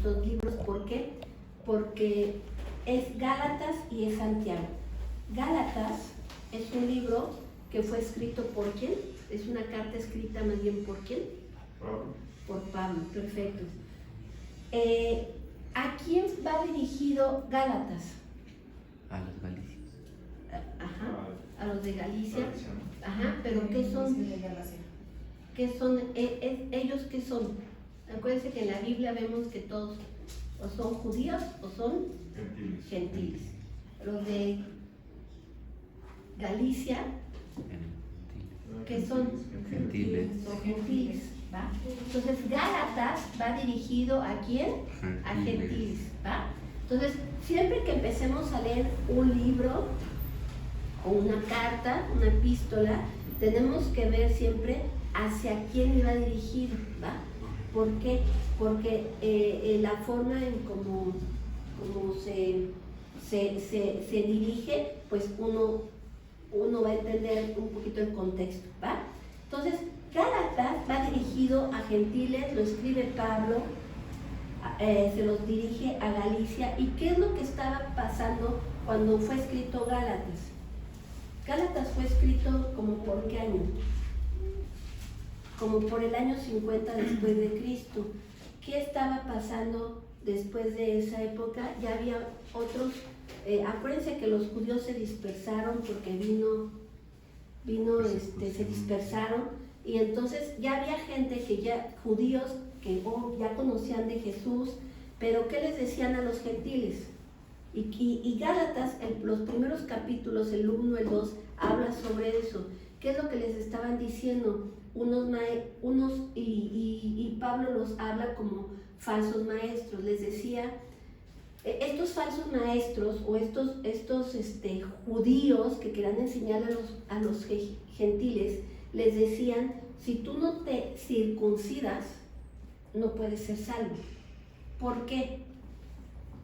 estos libros. ¿Por qué? Porque es Gálatas y es Santiago. Gálatas es un libro que fue escrito por ¿quién? Es una carta escrita más bien por ¿quién? Pablo. Por Pablo, perfecto. ¿A quién va dirigido Gálatas? A los galicios. Ajá, a los de Galicia. Galicia, ¿no? Ajá, pero ¿qué son? De Galacia. ¿Qué son? ¿Ellos qué son? Acuérdense que en la Biblia vemos que todos o son judíos o son Gentiles. gentiles. Los de Galicia, ¿qué son? Gentiles. Son gentiles, ¿va? Entonces Gálatas va dirigido ¿a quién? A gentiles, ¿va? Entonces, siempre que empecemos a leer un libro o una carta, una epístola, tenemos que ver siempre hacia quién iba dirigido, ¿va? ¿Por qué? Porque la forma en cómo se dirige, pues uno va a entender un poquito el contexto, ¿va? Entonces, Gálatas va dirigido a gentiles, lo escribe Pablo, se los dirige a Galicia. ¿Y qué es lo que estaba pasando cuando fue escrito Gálatas? Gálatas fue escrito como por ¿qué año? Como por el año 50 después de Cristo. ¿Qué estaba pasando después de esa época? Ya había otros, acuérdense que los judíos se dispersaron porque se dispersaron, y entonces ya había gente que ya, judíos que ya conocían de Jesús, pero ¿qué les decían a los gentiles? Y Gálatas, los primeros capítulos, el 1, el 2, habla sobre eso. ¿Qué es lo que les estaban diciendo? Y Pablo los habla como falsos maestros. Les decía, estos falsos maestros o estos judíos que querían enseñar a los gentiles, les decían, si tú no te circuncidas, no puedes ser salvo. ¿Por qué?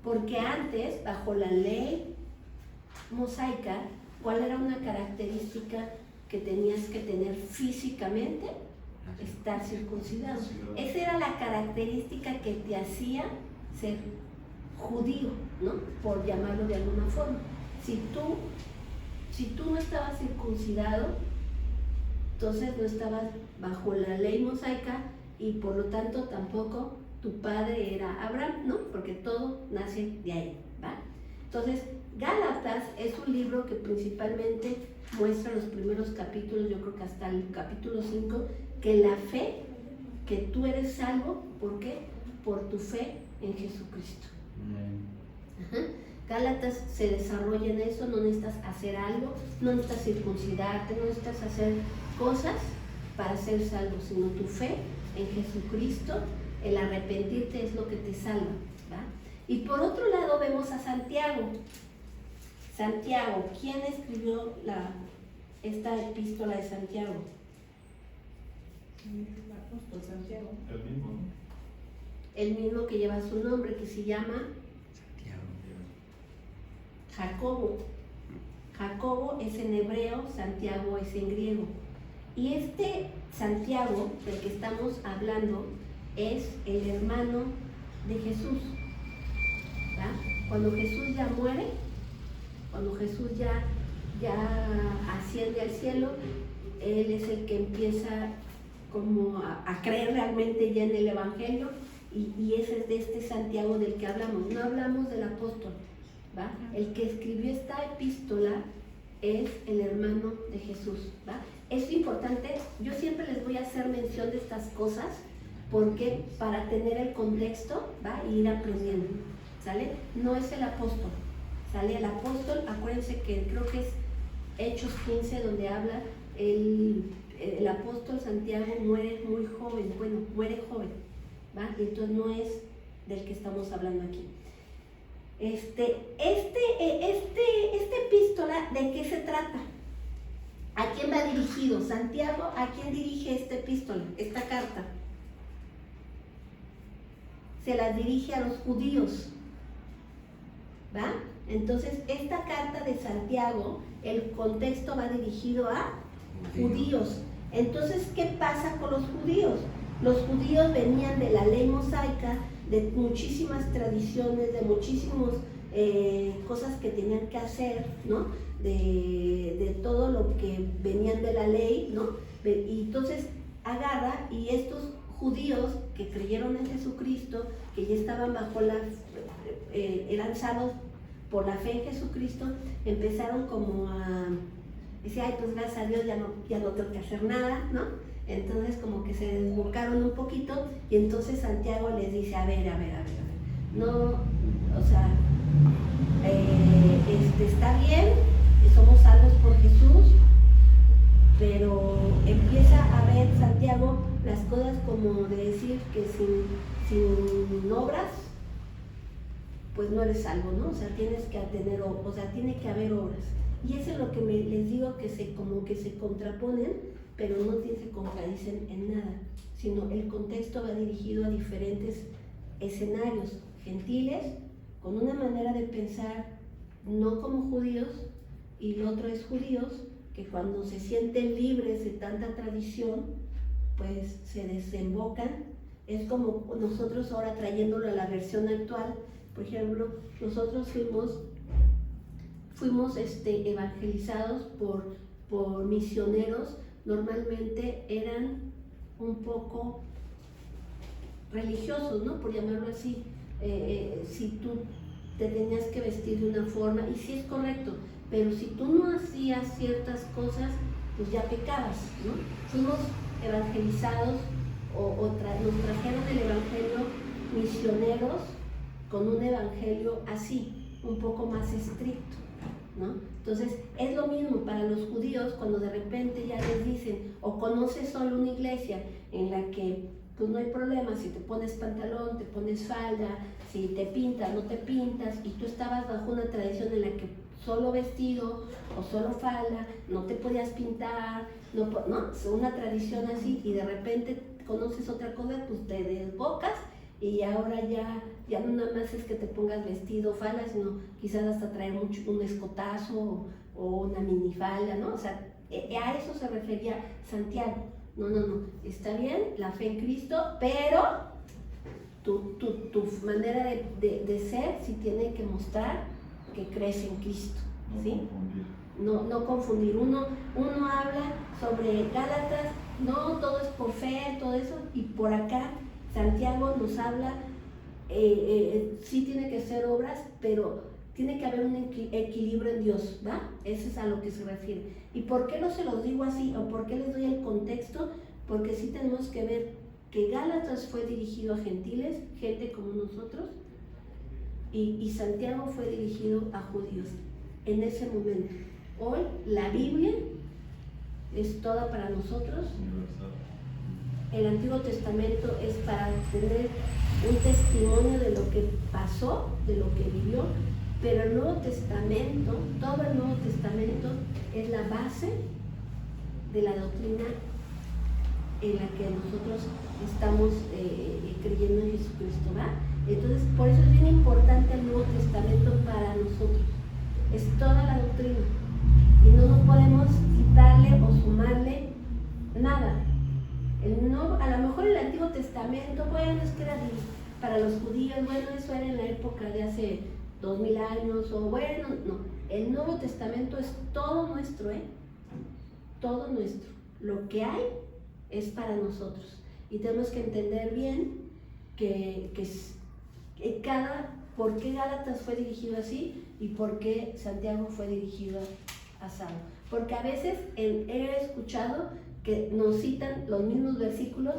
Porque antes, bajo la ley mosaica, ¿cuál era una característica que tenías que tener físicamente? Estar circuncidado. Esa era la característica que te hacía ser judío, ¿no? Por llamarlo de alguna forma. Si tú no estabas circuncidado, entonces no estabas bajo la ley mosaica y por lo tanto tampoco tu padre era Abraham, ¿no? Porque todo nace de ahí, ¿va? Entonces, Gálatas es un libro que principalmente muestra los primeros capítulos, yo creo que hasta el capítulo 5, que la fe, que tú eres salvo, ¿por qué? Por tu fe en Jesucristo. Ajá. Gálatas se desarrolla en eso, no necesitas hacer algo, no necesitas circuncidarte, no necesitas hacer cosas para ser salvo, sino tu fe en Jesucristo, el arrepentirte es lo que te salva, ¿va? Y por otro lado vemos a Santiago. Santiago, ¿quién escribió esta epístola de Santiago? El apóstol Santiago. El mismo, ¿no? El mismo que lleva su nombre, que se llama Santiago. Jacobo. Jacobo es en hebreo, Santiago es en griego. Y este Santiago, del que estamos hablando, es el hermano de Jesús, ¿va? Cuando Jesús ya muere, cuando Jesús ya asciende al cielo, él es el que empieza como a creer realmente ya en el Evangelio, y ese es de este Santiago del que hablamos. No hablamos del apóstol, ¿va? El que escribió esta epístola es el hermano de Jesús, ¿va? Es importante, yo siempre les voy a hacer mención de estas cosas, porque para tener el contexto, ¿va? Y ir aprendiendo, ¿sale? No es el apóstol, ¿sale? El apóstol, acuérdense que creo que es Hechos 15, donde habla el apóstol Santiago muere muy joven, muere joven, ¿va? Y entonces no es del que estamos hablando aquí. Esta epístola, ¿de qué se trata? ¿A quién va dirigido? Santiago, ¿a quién dirige esta epístola, esta carta? Se la dirige a los judíos, ¿va? Entonces, esta carta de Santiago, el contexto va dirigido a judíos. Entonces, ¿qué pasa con los judíos? Los judíos venían de la ley mosaica, de muchísimas tradiciones, de muchísimas cosas que tenían que hacer, ¿no? De todo lo que venían de la ley, ¿no? Y entonces agarra y estos judíos que creyeron en Jesucristo, que ya estaban bajo eran salvos por la fe en Jesucristo, empezaron como a decir, ay, pues gracias a Dios ya no tengo que hacer nada, ¿no? Entonces como que se desbocaron un poquito y entonces Santiago les dice, a ver, no, o sea, está bien, somos salvos por Jesús, pero empieza a ver Santiago las cosas como de decir que sin obras, pues no eres salvo, ¿no? O sea, tienes que tener, o sea, tiene que haber obras. Y eso es lo que les digo, que como que se contraponen, pero no se contradicen en nada, sino el contexto va dirigido a diferentes escenarios gentiles, con una manera de pensar no como judíos, y lo otro es judíos, que cuando se sienten libres de tanta tradición, pues se desembocan. Es como nosotros ahora trayéndolo a la versión actual. Por ejemplo, nosotros fuimos evangelizados por misioneros, normalmente eran un poco religiosos, ¿no? Por llamarlo así. Si tú te tenías que vestir de una forma, y sí es correcto, pero si tú no hacías ciertas cosas, pues ya pecabas, ¿no? Fuimos evangelizados nos trajeron el evangelio misioneros con un evangelio así, un poco más estricto, ¿no? Entonces es lo mismo para los judíos cuando de repente ya les dicen, o conoces solo una iglesia en la que pues no hay problema, si te pones pantalón, te pones falda, si te pintas, no te pintas, y tú estabas bajo una tradición en la que solo vestido o solo falda, no te podías pintar, no, una tradición así, y de repente conoces otra cosa, pues te desbocas, y ahora ya no nada más es que te pongas vestido, falda, sino quizás hasta traer un escotazo o una minifalda, ¿no? O sea, a eso se refería Santiago. No, está bien, la fe en Cristo, pero tu manera de ser sí tiene que mostrar que crees en Cristo, ¿sí? No confundir. Uno habla sobre Gálatas, no, todo es por fe, todo eso, y por acá Santiago nos habla, sí tiene que ser obras, pero tiene que haber un equilibrio en Dios, ¿va? Eso es a lo que se refiere. ¿Y por qué no se los digo así? ¿O por qué les doy el contexto? Porque sí tenemos que ver que Gálatas fue dirigido a gentiles, gente como nosotros, y Santiago fue dirigido a judíos en ese momento. Hoy la Biblia es toda para nosotros. El Antiguo Testamento es para tener un testimonio de lo que pasó, de lo que vivió, pero el Nuevo Testamento, todo el Nuevo Testamento es la base de la doctrina en la que nosotros estamos creyendo en Jesucristo, ¿va? Entonces, por eso es bien importante el Nuevo Testamento para nosotros. Es toda la doctrina y no podemos quitarle o sumarle nada. A lo mejor el Antiguo Testamento, bueno, es que era para los judíos, bueno, eso era en la época de hace 2000 años, o bueno, no. El Nuevo Testamento es todo nuestro, todo nuestro. Lo que hay es para nosotros. Y tenemos que entender bien por qué Gálatas fue dirigido así y por qué Santiago fue dirigido a Saulo. Porque a veces he escuchado que nos citan los mismos versículos,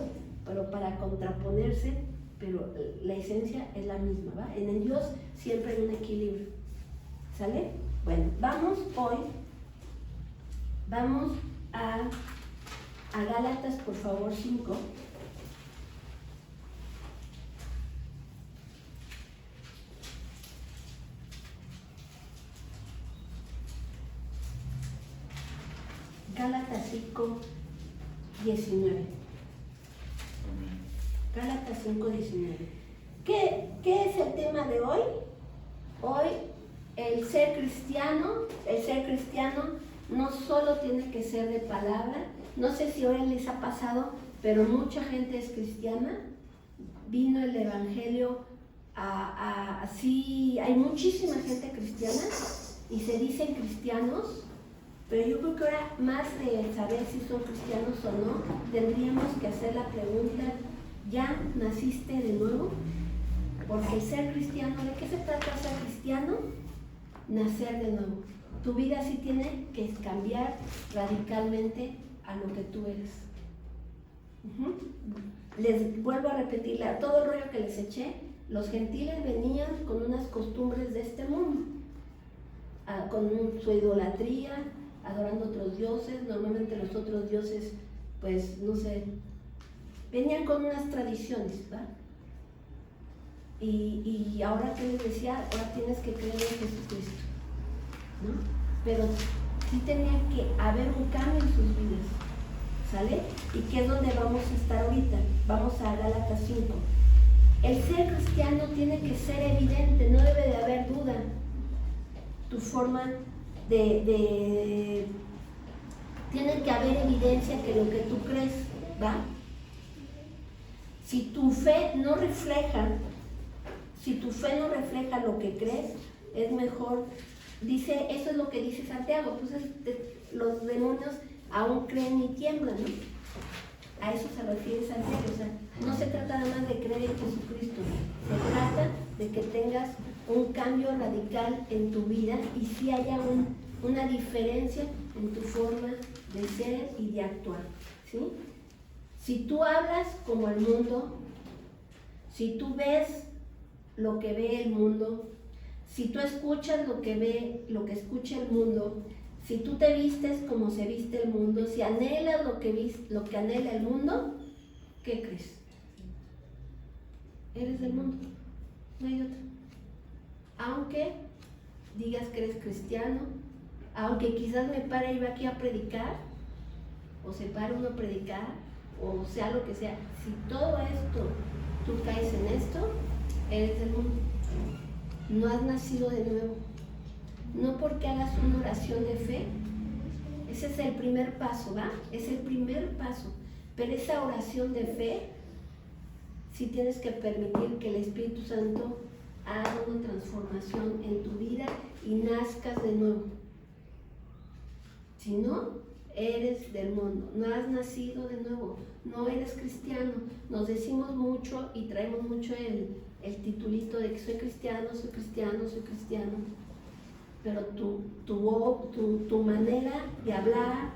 pero para contraponerse, pero la esencia es la misma, ¿va? En el Dios siempre hay un equilibrio. ¿Sale? Bueno, vamos a Gálatas, por favor, 5. Gálatas 5, 19. Gálatas 5, 19. ¿Qué es el tema de hoy? Hoy el ser cristiano no solo tiene que ser de palabra. No sé si hoy les ha pasado pero mucha gente es cristiana. Vino el evangelio así, hay muchísima gente cristiana y se dicen cristianos, pero yo creo que ahora, más de saber si son cristianos o no, tendríamos que hacer la pregunta: ¿ya naciste de nuevo? Porque el ser cristiano, ¿de qué se trata ser cristiano? Nacer de nuevo. Tu vida sí tiene que cambiar radicalmente a lo que tú eres. Les vuelvo a repetir, todo el rollo que les eché, los gentiles venían con unas costumbres de este mundo, con su idolatría, adorando otros dioses. Normalmente los otros dioses, pues no sé, venían con unas tradiciones, ¿va? Y ahora, ¿qué les decía? Ahora tienes que creer en Jesucristo, ¿no? Pero sí tenía que haber un cambio en sus vidas, ¿sale? Y que es donde vamos a estar ahorita. Vamos a Gálatas 5. El ser cristiano tiene que ser evidente, no debe de haber duda. Tu forma tiene que haber evidencia que lo que tú crees, ¿va? Si tu fe no refleja lo que crees, es mejor. Dice, eso es lo que dice Santiago, pues los demonios aún creen y tiemblan, ¿no? A eso se refiere Santiago. O sea, no se trata nada más de creer en Jesucristo, se trata de que tengas un cambio radical en tu vida y si haya una diferencia en tu forma de ser y de actuar, ¿sí? Si tú hablas como el mundo, si tú ves lo que ve el mundo, si tú escuchas lo que escucha el mundo, si tú te vistes como se viste el mundo, si anhelas lo que anhela el mundo, ¿qué crees? Eres del mundo, no hay otra. Aunque digas que eres cristiano, aunque quizás me pare y va aquí a predicar, o se pare uno a predicar, o sea lo que sea, si todo esto, tú caes en esto, eres del mundo. No has nacido de nuevo. No porque hagas una oración de fe, ese es el primer paso, ¿va? Es el primer paso. Pero esa oración de fe, sí tienes que permitir que el Espíritu Santo haga una transformación en tu vida y nazcas de nuevo. Si no, eres del mundo, no has nacido de nuevo, no eres cristiano. Nos decimos mucho y traemos mucho el titulito de que soy cristiano, soy cristiano, soy cristiano. Pero tu manera de hablar,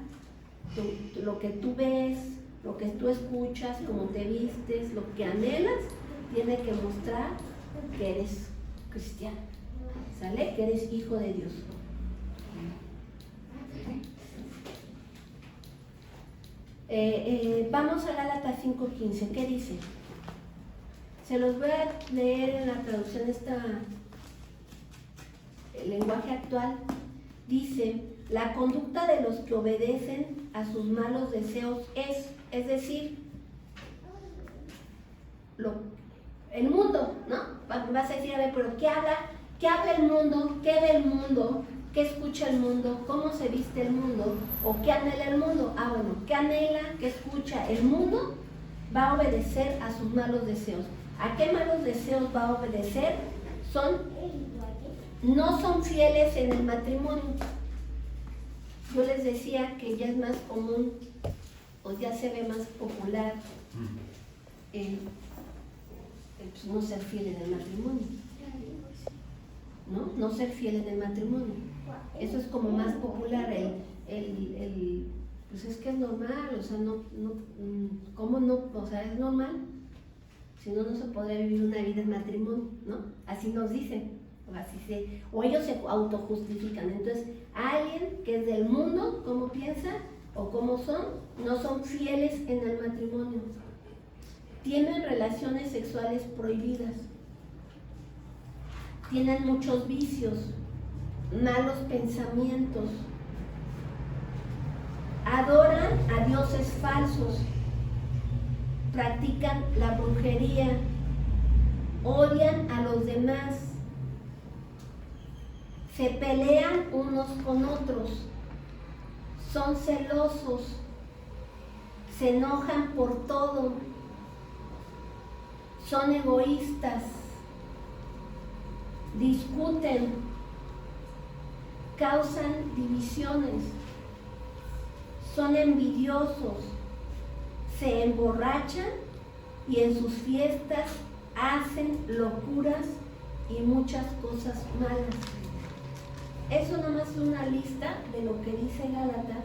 lo que tú ves, lo que tú escuchas, cómo te vistes, lo que anhelas, tiene que mostrar que eres cristiano, ¿sale? Que eres hijo de Dios. Vamos a Gálatas 5:15. ¿Qué dice? Se los voy a leer en la traducción el lenguaje actual. Dice: la conducta de los que obedecen a sus malos deseos es decir, el mundo, ¿no? Vas a decir, a ver, pero ¿qué habla el mundo? ¿Qué ve el mundo? ¿Qué escucha el mundo? ¿Cómo se viste el mundo? ¿O qué anhela el mundo? Bueno, ¿qué anhela? ¿Qué escucha el mundo? Va a obedecer a sus malos deseos. ¿A qué malos deseos va a obedecer? No son fieles en el matrimonio. Yo les decía que ya es más común, o ya se ve más popular, pues no ser fiel en el matrimonio. No ser fiel en el matrimonio. Eso es como más popular, pues es que es normal, o sea, ¿cómo no? O sea, es normal. Si no, no se podría vivir una vida en matrimonio, ¿no? Así nos dicen, o ellos se autojustifican. Entonces, alguien que es del mundo, ¿cómo piensa? O cómo son, no son fieles en el matrimonio. Tienen relaciones sexuales prohibidas. Tienen muchos vicios, malos pensamientos, adoran a dioses falsos, practican la brujería, odian a los demás, se pelean unos con otros, son celosos, se enojan por todo, son egoístas, discuten, causan divisiones, son envidiosos, se emborrachan y en sus fiestas hacen locuras y muchas cosas malas. Eso nomás es una lista de lo que dice Gálatas,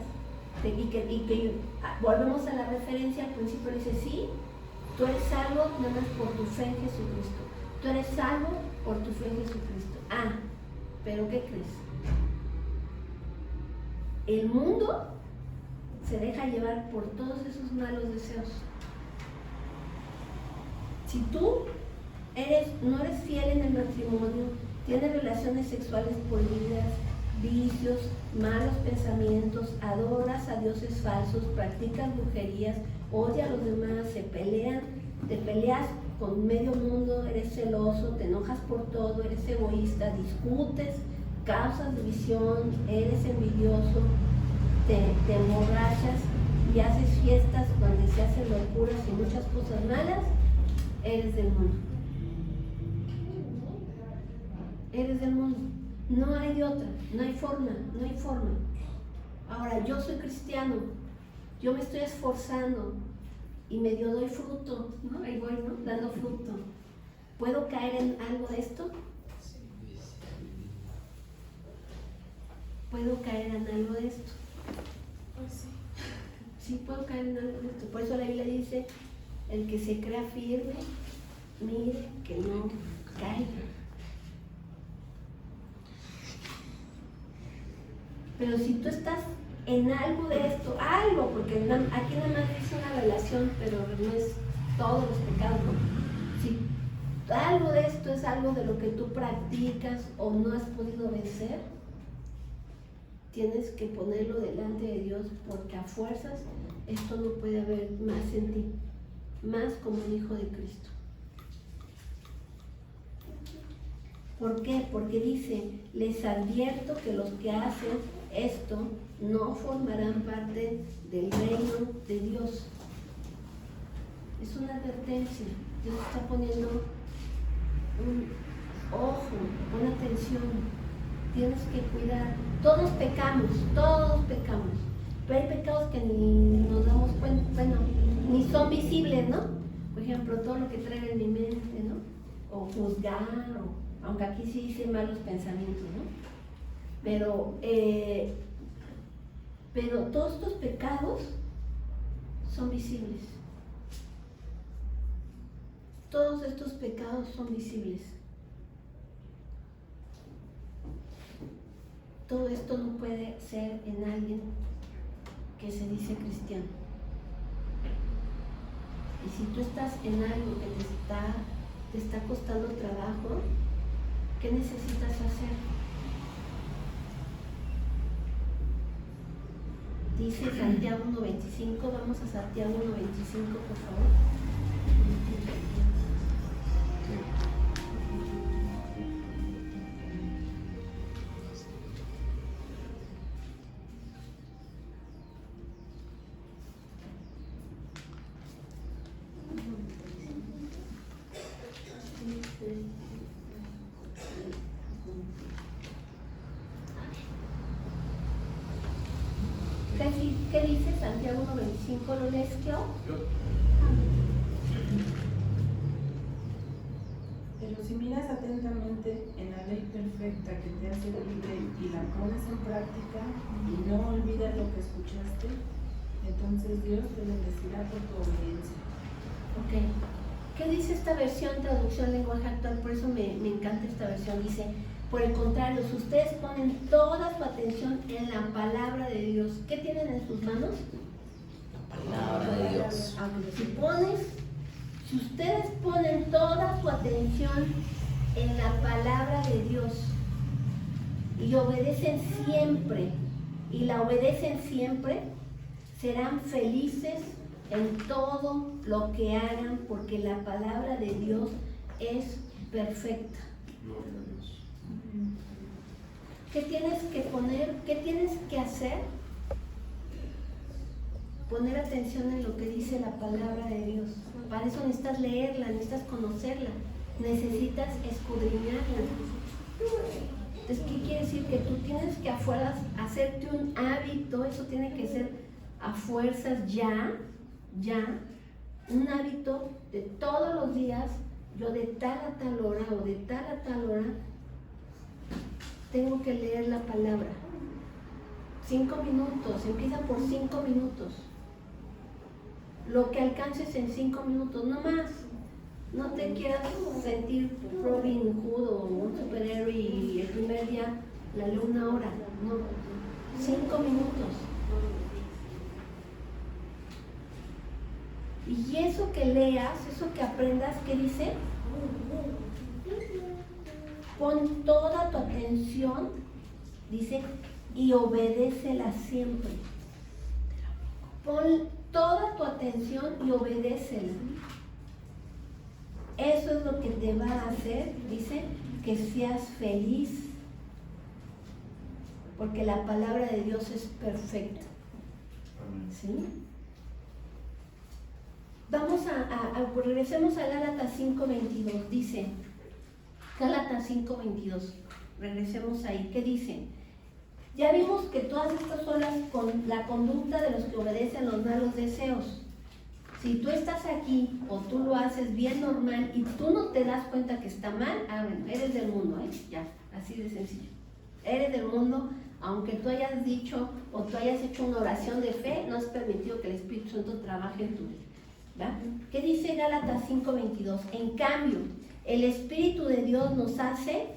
y que volvemos a la referencia al principio, dice, sí, tú eres salvo nada más por tu fe en Jesucristo. Tú eres salvo por tu fe en Jesucristo. Ah, pero ¿qué crees? El mundo se deja llevar por todos esos malos deseos. Si tú no eres fiel en el matrimonio, tienes relaciones sexuales prohibidas, vicios, malos pensamientos, adoras a dioses falsos, practicas brujerías, odias a los demás, te peleas con medio mundo, eres celoso, te enojas por todo, eres egoísta, discutes, causas división, eres envidioso, te emborrachas y haces fiestas donde se hacen locuras y muchas cosas malas, eres del mundo. Eres del mundo. No hay de otra, no hay forma. Ahora, yo soy cristiano, yo me estoy esforzando y medio doy fruto, ¿no? Ahí voy, ¿no? Dando fruto. ¿Puedo caer en algo de esto? ¿Puedo caer en algo de esto? Sí, puedo caer en algo de esto. Por eso la Biblia dice, el que se crea firme, mire que no caiga. Pero si tú estás en algo de esto, porque aquí nada más dice una relación, pero no es todos los pecados, ¿no? Si algo de esto es algo de lo que tú practicas o no has podido vencer, tienes que ponerlo delante de Dios, porque a fuerzas esto no puede haber más en ti, más como un hijo de Cristo. ¿Por qué? Porque dice, les advierto que los que hacen esto no formarán parte del reino de Dios. Es una advertencia. Dios está poniendo un ojo, una atención. Tienes que cuidar. Todos pecamos. Pero hay pecados que ni nos damos cuenta, bueno, ni son visibles, ¿no? Por ejemplo, todo lo que trae en mi mente, ¿no? O juzgar, aunque aquí sí dice malos pensamientos, ¿no? Pero todos estos pecados son visibles. Todos estos pecados son visibles. Todo esto no puede ser en alguien que se dice cristiano. Y si tú estás en algo que te está costando trabajo, ¿qué necesitas hacer? Dice Santiago 1.25, vamos a Santiago 1.25, por favor. ¿Qué dice Santiago 1.25? ¿Lo lees, Clau? Pero si miras atentamente en la ley perfecta que te hace libre y la pones en práctica y no olvidas lo que escuchaste, entonces Dios te bendecirá por tu obediencia. Ok. ¿Qué dice esta versión, traducción lenguaje actual? Por eso me encanta esta versión. Dice, por el contrario, si ustedes ponen toda su atención en la palabra de Dios, ¿qué tienen en sus manos? La palabra de Dios. Si ustedes ponen toda su atención en la palabra de Dios y obedecen siempre, serán felices en todo lo que hagan, porque la palabra de Dios es perfecta. ¿Qué tienes que poner? ¿Qué tienes que hacer poner atención en lo que dice la palabra de Dios. Para eso necesitas leerla, necesitas conocerla, necesitas escudriñarla. Entonces, ¿qué quiere decir? Que tú tienes que a fuerzas hacerte un hábito, eso tiene que ser a fuerzas ya, un hábito de todos los días, yo de tal a tal hora o de tal a tal hora, tengo que leer la palabra. 5 minutos, empieza por 5 minutos. Lo que alcances en 5 minutos, no más. No te quieras sentir Robin Hood o un superhéroe y el primer día la leo 1 hora. No, 5 minutos. Y eso que leas, eso que aprendas, ¿qué dice? Pon toda tu atención, dice, y obedécela siempre. Pon toda tu atención y obedécela. Eso es lo que te va a hacer, dice, que seas feliz. Porque la palabra de Dios es perfecta. ¿Sí? Vamos regresemos a Gálatas 5:22. Dice, Gálatas 5:22. Regresemos ahí. ¿Qué dice? Ya vimos que todas estas son la conducta de los que obedecen los malos deseos. Si tú estás aquí o tú lo haces bien normal y tú no te das cuenta que está mal, bueno, eres del mundo, ya, así de sencillo. Eres del mundo, aunque tú hayas dicho o tú hayas hecho una oración de fe, no has permitido que el Espíritu Santo trabaje en tu vida. ¿Va? ¿Qué dice Gálatas 5:22? En cambio, el Espíritu de Dios nos hace,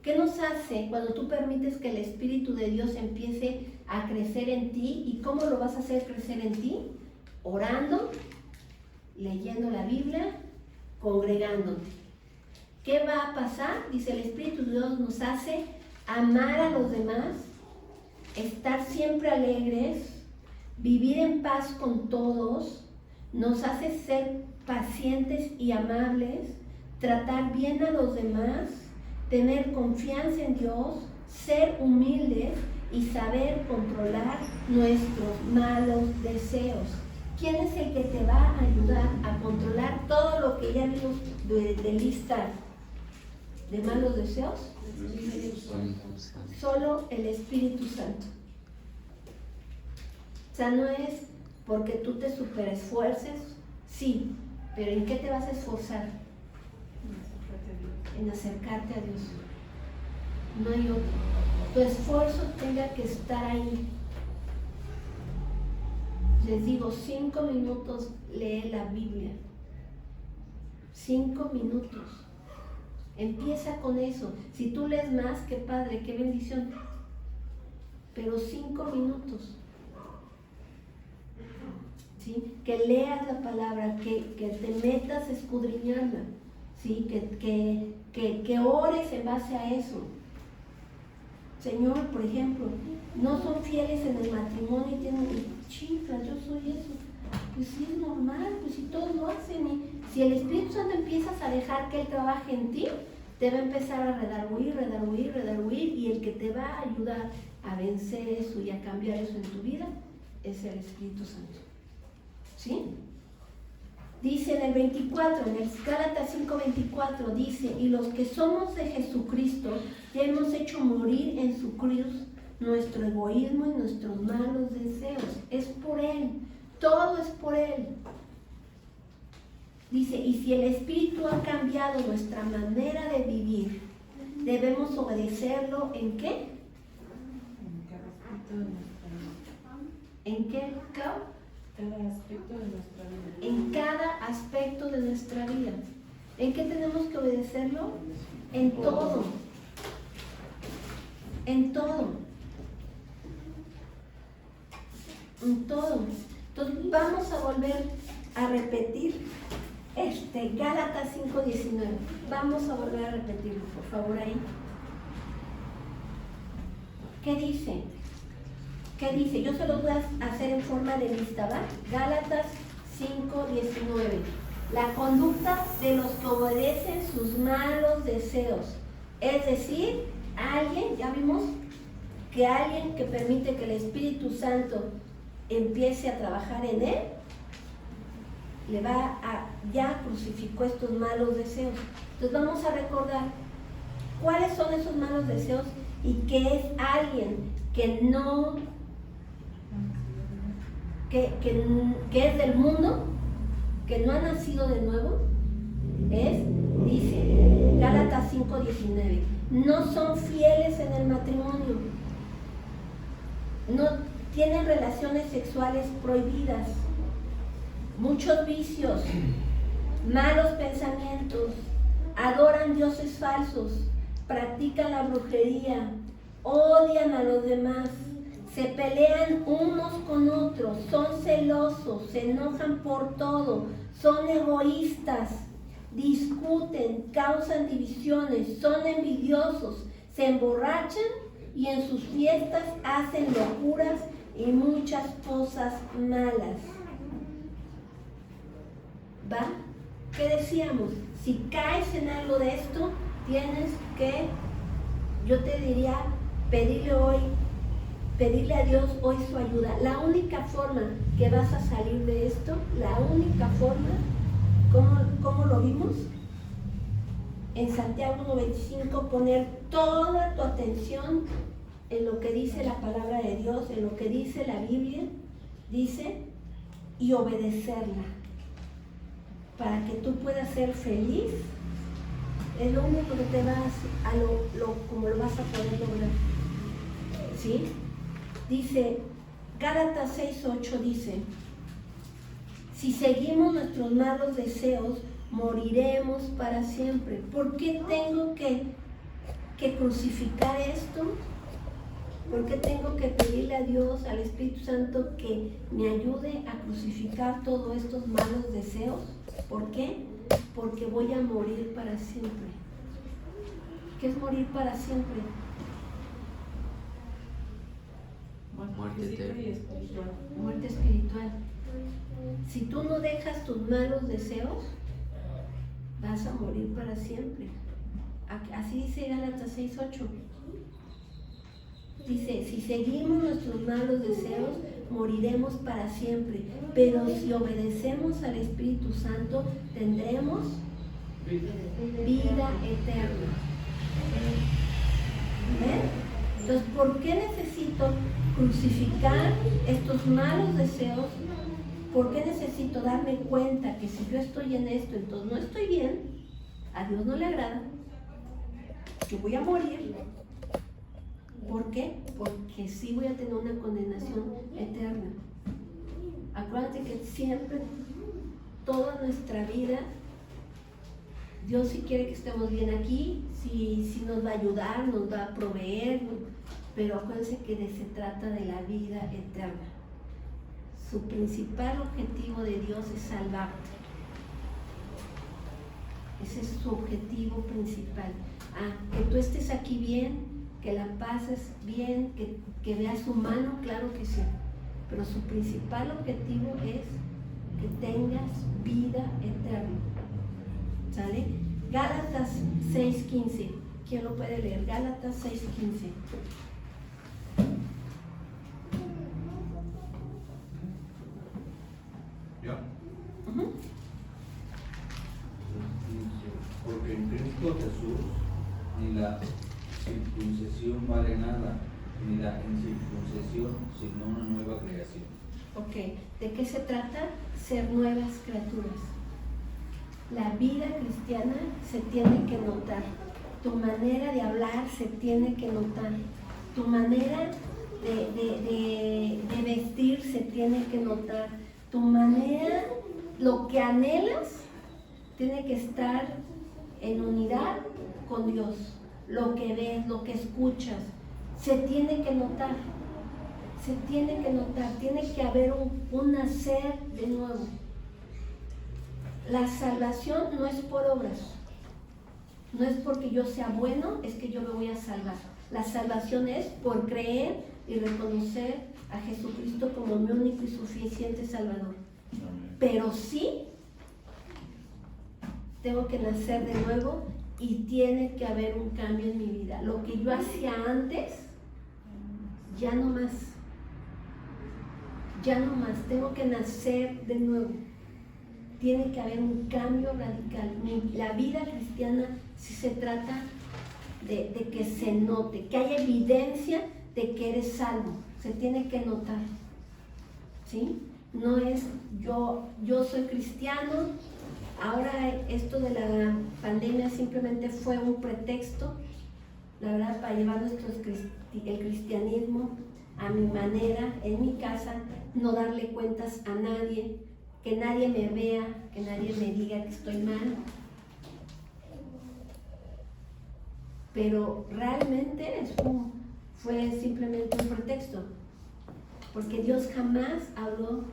¿qué nos hace cuando tú permites que el Espíritu de Dios empiece a crecer en ti? ¿Y cómo lo vas a hacer crecer en ti? Orando, leyendo la Biblia, congregándote. ¿Qué va a pasar? Dice, el Espíritu de Dios nos hace amar a los demás, estar siempre alegres, vivir en paz con todos, nos hace ser pacientes y amables, tratar bien a los demás, tener confianza en Dios, ser humildes y saber controlar nuestros malos deseos. ¿Quién es el que te va a ayudar a controlar todo lo que ya vimos de lista de malos deseos? Solo el Espíritu Santo. O sea, no es porque tú te superesfuerces, sí, pero ¿en qué te vas a esforzar? En acercarte a Dios. No hay otro. Tu esfuerzo tenga que estar ahí. Les digo, 5 minutos lee la Biblia. 5 minutos. Empieza con eso. Si tú lees más, qué padre, qué bendición. Pero 5 minutos. ¿Sí? Que leas la palabra, que te metas a escudriñarla. ¿Sí? Que ores en base a eso. Señor, por ejemplo, no son fieles en el matrimonio y tienen, chiflas, yo soy eso. Pues sí, es normal, pues si todos lo hacen. Y si el Espíritu Santo empiezas a dejar que Él trabaje en ti, te va a empezar a redarguir, y el que te va a ayudar a vencer eso y a cambiar eso en tu vida es el Espíritu Santo. ¿Sí? Dice en el 24, en el Gálatas 5:24, dice, y los que somos de Jesucristo ya hemos hecho morir en su cruz nuestro egoísmo y nuestros malos deseos. Es por Él, todo es por Él. Dice, y si el Espíritu ha cambiado nuestra manera de vivir, debemos obedecerlo ¿en qué? ¿En qué, Clau? Cada aspecto de nuestra vida. En cada aspecto de nuestra vida. ¿En qué tenemos que obedecerlo? En todo. En todo. En todo. Entonces vamos a volver a repetir Gálatas 5:19. Vamos a volver a repetirlo, por favor, ahí. ¿Qué dice? ¿Qué dice? Yo se los voy a hacer en forma de lista, ¿va? Gálatas 5:19. La conducta de los que obedecen sus malos deseos. Es decir, alguien, ya vimos, que alguien que permite que el Espíritu Santo empiece a trabajar en él, ya crucificó estos malos deseos. Entonces vamos a recordar cuáles son esos malos deseos y que es alguien que no, que es del mundo, que no ha nacido de nuevo. Dice Gálatas 5:19, no son fieles en el matrimonio, no tienen relaciones sexuales prohibidas, muchos vicios, malos pensamientos, adoran dioses falsos, practican la brujería, odian a los demás, se pelean unos con otros, son celosos, se enojan por todo, son egoístas, discuten, causan divisiones, son envidiosos, se emborrachan y en sus fiestas hacen locuras y muchas cosas malas. ¿Va? ¿Qué decíamos? Si caes en algo de esto, tienes que, yo te diría, pedirle a Dios hoy su ayuda. La única forma que vas a salir de esto, la única forma, ¿cómo lo vimos? En Santiago 1:25, poner toda tu atención en lo que dice la palabra de Dios, en lo que dice la Biblia, dice, y obedecerla, para que tú puedas ser feliz. Es lo único que te vas como lo vas a poder lograr. ¿Sí? Dice, Gálatas 6:8 dice, si seguimos nuestros malos deseos, moriremos para siempre. ¿Por qué tengo que crucificar esto? ¿Por qué tengo que pedirle a Dios, al Espíritu Santo, que me ayude a crucificar todos estos malos deseos? ¿Por qué? Porque voy a morir para siempre. ¿Qué es morir para siempre? Muerte eterna. y espiritual. Muerte espiritual. Si tú no dejas tus malos deseos, vas a morir para siempre. Así dice Gálatas 6:8. Dice, si seguimos nuestros malos deseos, moriremos para siempre. Pero si obedecemos al Espíritu Santo, tendremos vida eterna. ¿Ven? Entonces, ¿por qué necesito crucificar estos malos deseos? ¿Por qué necesito darme cuenta que si yo estoy en esto, entonces no estoy bien? A Dios no le agrada. Yo voy a morir. ¿Por qué? Porque sí voy a tener una condenación eterna. Acuérdate que siempre, toda nuestra vida, Dios sí quiere que estemos bien aquí, sí nos va a ayudar, nos va a proveer, pero acuérdense que se trata de la vida eterna. Su principal objetivo de Dios es salvarte. Ese es su objetivo principal. Que tú estés aquí bien, que la pases bien, que veas su mano, claro que sí. Pero su principal objetivo es que tengas vida eterna. ¿Sale? Gálatas 6:15. ¿Quién lo puede leer? Gálatas 6:15. Ya. Uh-huh. Porque en Cristo Jesús ni la circuncisión vale nada, ni la incircuncisión, sino una nueva creación. Ok, ¿de qué se trata? Ser nuevas criaturas. La vida cristiana se tiene que notar. Tu manera de hablar se tiene que notar. Tu manera de vestir se tiene que notar. Tu manera, lo que anhelas, tiene que estar en unidad con Dios. Lo que ves, lo que escuchas, se tiene que notar. Se tiene que notar. Tiene que haber un nacer de nuevo. La salvación no es por obras. No es porque yo sea bueno, es que yo me voy a salvar. La salvación es por creer y reconocer a Jesucristo como mi único y suficiente Salvador. Pero sí, tengo que nacer de nuevo y tiene que haber un cambio en mi vida. Lo que yo hacía antes, ya no más. ya no más, tengo que nacer de nuevo. Tiene que haber un cambio radical. La vida cristiana sí se trata de que se note, que haya evidencia de que eres salvo. Se tiene que notar, ¿sí? No es yo soy cristiano. Ahora esto de la pandemia simplemente fue un pretexto, la verdad, para llevar el cristianismo a mi manera, en mi casa, no darle cuentas a nadie, que nadie me vea, que nadie me diga que estoy mal. Pero realmente fue simplemente un pretexto, porque Dios jamás habló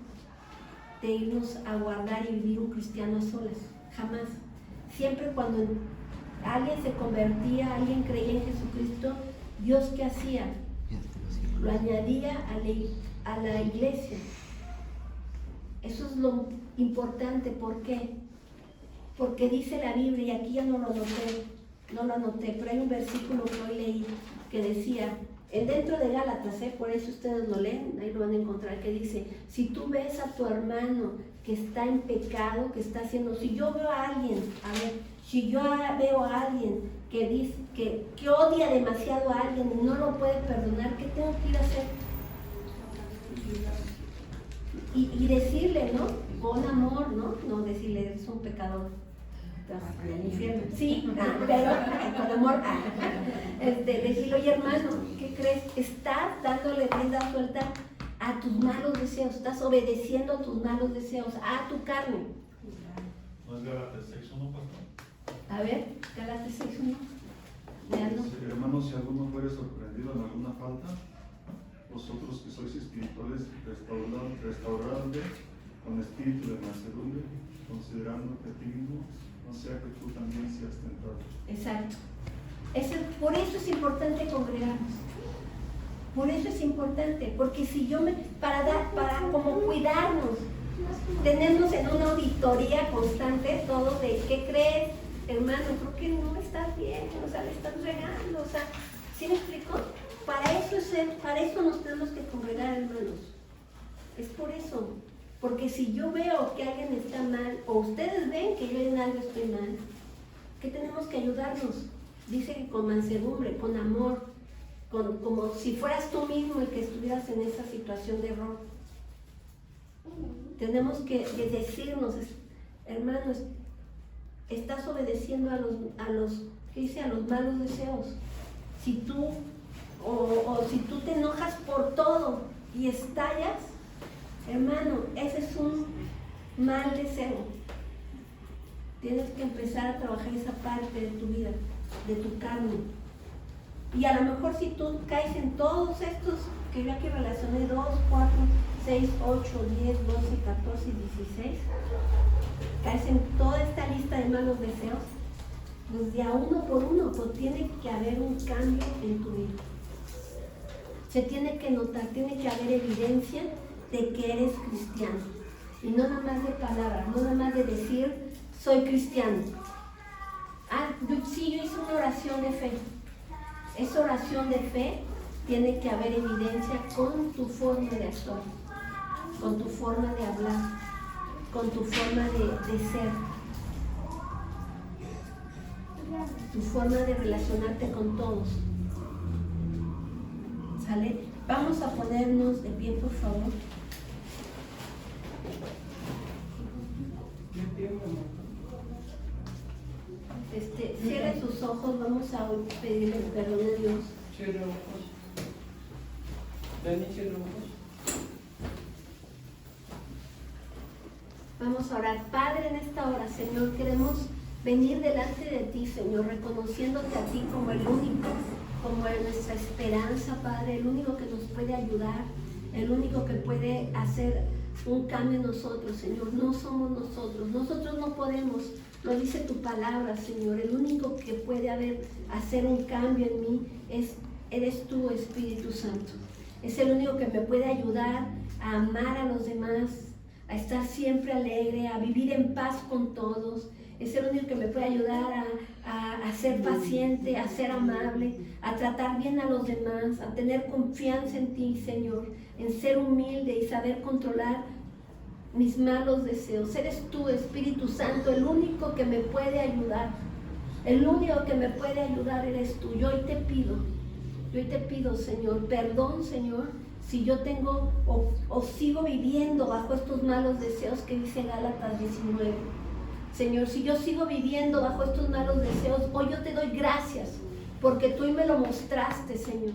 de irnos a guardar y vivir un cristiano a solas, jamás. Siempre cuando alguien se convertía, alguien creía en Jesucristo, Dios ¿qué hacía? Lo añadía a la iglesia. Eso es lo importante. ¿Por qué? Porque dice la Biblia, y aquí ya no lo anoté, pero hay un versículo que hoy leí que decía, dentro de Gálatas, por eso ustedes lo leen, ahí lo van a encontrar, que dice, si tú ves a tu hermano que está en pecado, que está haciendo, si yo veo a alguien, si yo veo a alguien que dice que odia demasiado a alguien y no lo puede perdonar, ¿qué tengo que ir a hacer? Y decirle, ¿no? Con amor, ¿no? No decirle, eres un pecador, en el infierno. Sí, pero con amor. Decirle, oye hermano, ¿qué crees? Estás dándole rienda suelta a tus malos deseos, estás obedeciendo a tus malos deseos, a tu carne. ¿No es Gálatas 6:1, pastor? A ver, Gálatas 6:1. Veanlo. Hermanos, si alguno fuere sorprendido en alguna falta, vosotros que sois espirituales, restauradle con espíritu de mansedumbre, considerándote a ti mismo, no sea que tú también seas tentado. Exacto. Por eso es importante congregarnos. Por eso es importante, porque si yo para como cuidarnos, tenernos en una auditoría constante, todo de ¿qué crees, hermano? Creo que no estás bien, o sea, le estás regando, o sea, ¿sí me explico? Para eso nos tenemos que congregar, hermanos. Es por eso. Porque si yo veo que alguien está mal, o ustedes ven que yo en algo estoy mal, ¿qué tenemos que ayudarnos? Dice que con mansedumbre, con amor, como si fueras tú mismo el que estuvieras en esa situación de error. Tenemos que decirnos, hermanos, estás obedeciendo a los malos deseos. Si tú si tú te enojas por todo y estallas, hermano, ese es un mal deseo. Tienes que empezar a trabajar esa parte de tu vida, de tu carne. Y a lo mejor si tú caes en todos estos que yo aquí relacioné, 2, 4, 6, 8, 10, 12, 14 y 16, caes en toda esta lista de malos deseos, pues de a uno por uno, pues tiene que haber un cambio en tu vida. Se tiene que notar, tiene que haber evidencia de que eres cristiano. Y no nada más de palabras, no nada más de decir, soy cristiano. Yo hice una oración de fe. Esa oración de fe tiene que haber evidencia con tu forma de actuar, con tu forma de hablar, con tu forma de ser, tu forma de relacionarte con todos. ¿Sale? Vamos a ponernos de pie, por favor. Cierre sus ojos, vamos a pedirle perdón a Dios. Cierra ojos. Dani, cierra ojos. Vamos a orar. Padre, en esta hora, Señor, queremos venir delante de ti, Señor, reconociéndote a ti como el único, como nuestra esperanza, Padre, el único que nos puede ayudar, el único que puede hacer un cambio en nosotros, Señor. No somos nosotros no podemos, lo dice tu palabra, Señor. El único que puede hacer un cambio en mí eres tú, Espíritu Santo. Es el único que me puede ayudar a amar a los demás, a estar siempre alegre, a vivir en paz con todos. Es el único que me puede ayudar a ser paciente, a ser amable, a tratar bien a los demás, a tener confianza en ti, Señor, en ser humilde y saber controlar mis malos deseos. Eres tú, Espíritu Santo, el único que me puede ayudar. El único que me puede ayudar eres tú. Yo hoy te pido, Señor, perdón, Señor, si yo tengo o sigo viviendo bajo estos malos deseos que dice Gálatas 19. Señor, si yo sigo viviendo bajo estos malos deseos, hoy yo te doy gracias, porque tú hoy me lo mostraste, Señor.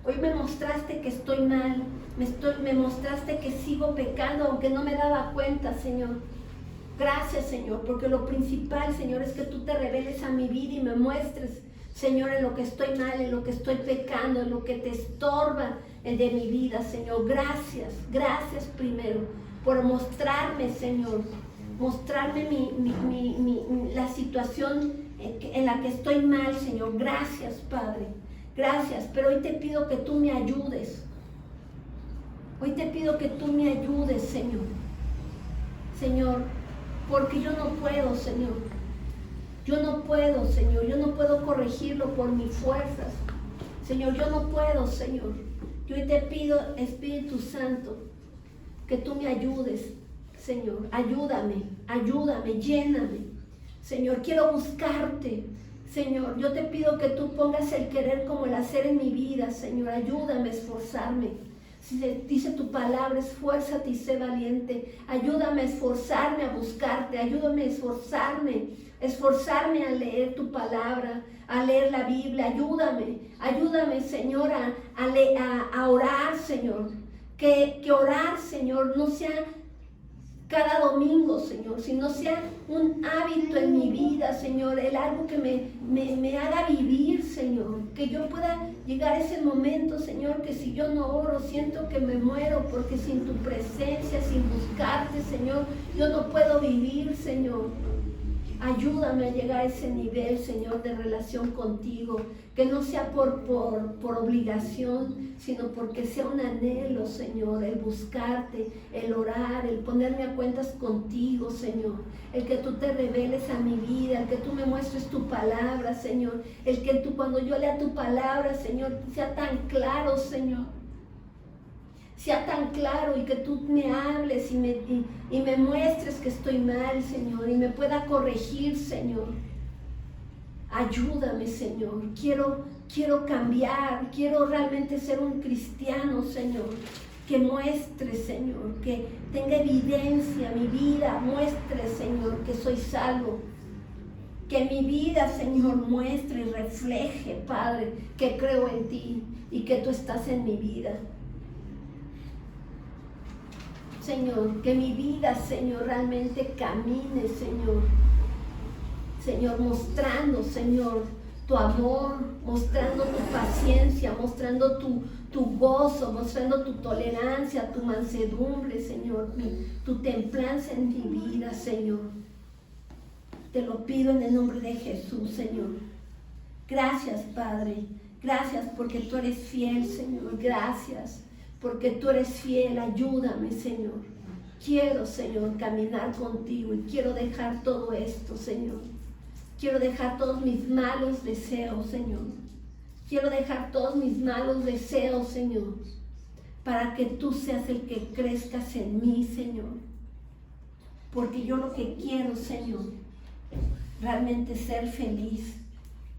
Hoy me mostraste que estoy mal, me mostraste que sigo pecando, aunque no me daba cuenta, Señor. Gracias, Señor, porque lo principal, Señor, es que tú te reveles a mi vida y me muestres, Señor, en lo que estoy mal, en lo que estoy pecando, en lo que te estorba de mi vida, Señor. Gracias, gracias primero por mostrarme, Señor, mostrarme la situación en la que estoy mal, Señor. Gracias, Padre, gracias, pero hoy te pido que tú me ayudes. Hoy te pido que tú me ayudes, Señor. Señor, porque yo no puedo, Señor. Yo no puedo, Señor. Yo no puedo corregirlo por mis fuerzas. Señor, yo no puedo, Señor. Yo hoy te pido, Espíritu Santo, que tú me ayudes, Señor. Ayúdame, ayúdame, lléname. Señor, quiero buscarte. Señor, yo te pido que tú pongas el querer como el hacer en mi vida, Señor. Ayúdame a esforzarme. Si dice tu palabra, esfuérzate y sé valiente. Ayúdame a esforzarme a buscarte. Ayúdame a esforzarme a leer tu palabra, a leer la Biblia. Ayúdame, Señor, a orar, Señor. Que orar, Señor, no sea cada domingo, Señor, sino sea un hábito en mi vida, Señor, algo que me haga vivir, Señor, que yo pueda llegar a ese momento, Señor, que si yo no oro, siento que me muero, porque sin tu presencia, sin buscarte, Señor, yo no puedo vivir, Señor. Ayúdame a llegar a ese nivel, Señor, de relación contigo, que no sea por obligación, sino porque sea un anhelo, Señor, el buscarte, el orar, el ponerme a cuentas contigo, Señor, el que tú te reveles a mi vida, el que tú me muestres tu palabra, Señor, el que tú cuando yo lea tu palabra, Señor, sea tan claro, Señor. Sea tan claro y que tú me hables y me muestres que estoy mal, Señor, y me pueda corregir, Señor. Ayúdame, Señor. Quiero cambiar, quiero realmente ser un cristiano, Señor. Que muestre, Señor, que tenga evidencia mi vida, muestre, Señor, que soy salvo. Que mi vida, Señor, muestre y refleje, Padre, que creo en ti y que tú estás en mi vida. Señor, que mi vida, Señor, realmente camine, Señor. Señor, mostrando, Señor, tu amor, mostrando tu paciencia, mostrando tu gozo, mostrando tu tolerancia, tu mansedumbre, Señor, tu templanza en mi vida, Señor. Te lo pido en el nombre de Jesús, Señor. Gracias, Padre. Gracias porque tú eres fiel, Señor. Gracias. Porque tú eres fiel, ayúdame, Señor. Quiero, Señor, caminar contigo y quiero dejar todo esto, Señor. Quiero dejar todos mis malos deseos, Señor. Quiero dejar todos mis malos deseos, Señor, para que tú seas el que crezcas en mí, Señor. Porque yo lo que quiero, Señor, realmente es ser feliz.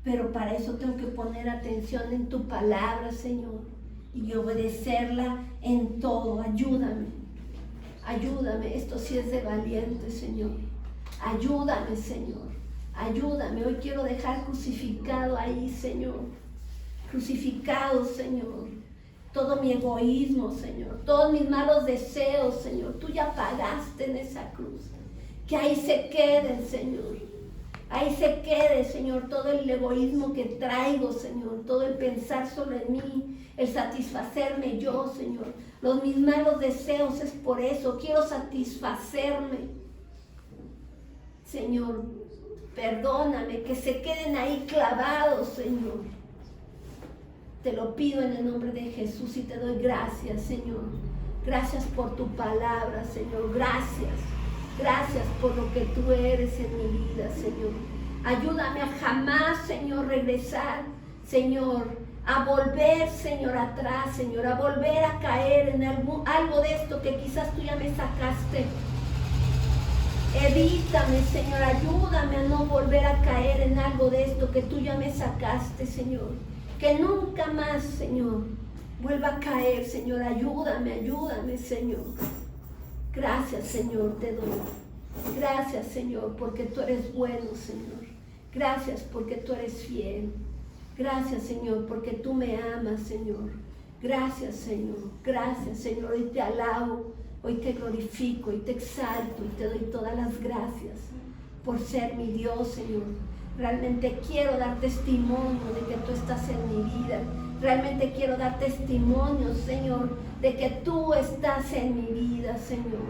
Pero para eso tengo que poner atención en tu palabra, Señor, y obedecerla en todo. Ayúdame, ayúdame. Esto sí es de valiente, Señor. Ayúdame, Señor. Ayúdame. Hoy quiero dejar crucificado ahí, Señor. Crucificado, Señor. Todo mi egoísmo, Señor. Todos mis malos deseos, Señor. Tú ya pagaste en esa cruz. Que ahí se queden, Señor. Ahí se quede, Señor, todo el egoísmo que traigo, Señor. Todo el pensar solo en mí. El satisfacerme yo, Señor. Mis malos deseos es por eso. Quiero satisfacerme. Señor, perdóname, que se queden ahí clavados, Señor. Te lo pido en el nombre de Jesús y te doy gracias, Señor. Gracias por tu palabra, Señor. Gracias. Gracias por lo que tú eres en mi vida, Señor. Ayúdame a jamás, Señor, regresar, Señor, a volver, Señor, atrás, Señor, a volver a caer en algo de esto que quizás tú ya me sacaste. Evítame, Señor, ayúdame a no volver a caer en algo de esto que tú ya me sacaste, Señor. Que nunca más, Señor, vuelva a caer, Señor. Ayúdame, Señor. Gracias, Señor, te doy. Gracias, Señor, porque tú eres bueno, Señor. Gracias porque tú eres fiel. Gracias, Señor, porque tú me amas, Señor. Gracias, Señor. Gracias, Señor. Hoy te alabo, hoy te glorifico, hoy te exalto y te doy todas las gracias por ser mi Dios, Señor. Realmente quiero dar testimonio de que tú estás en mi vida. Realmente quiero dar testimonio, Señor, de que tú estás en mi vida, Señor.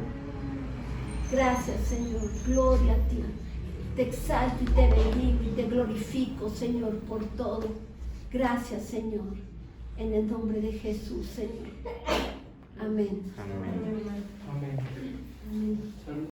Gracias, Señor. Gloria a ti. Te exalto y te bendigo y te glorifico, Señor, por todo. Gracias, Señor. En el nombre de Jesús, Señor. Amén. Amén. Amén.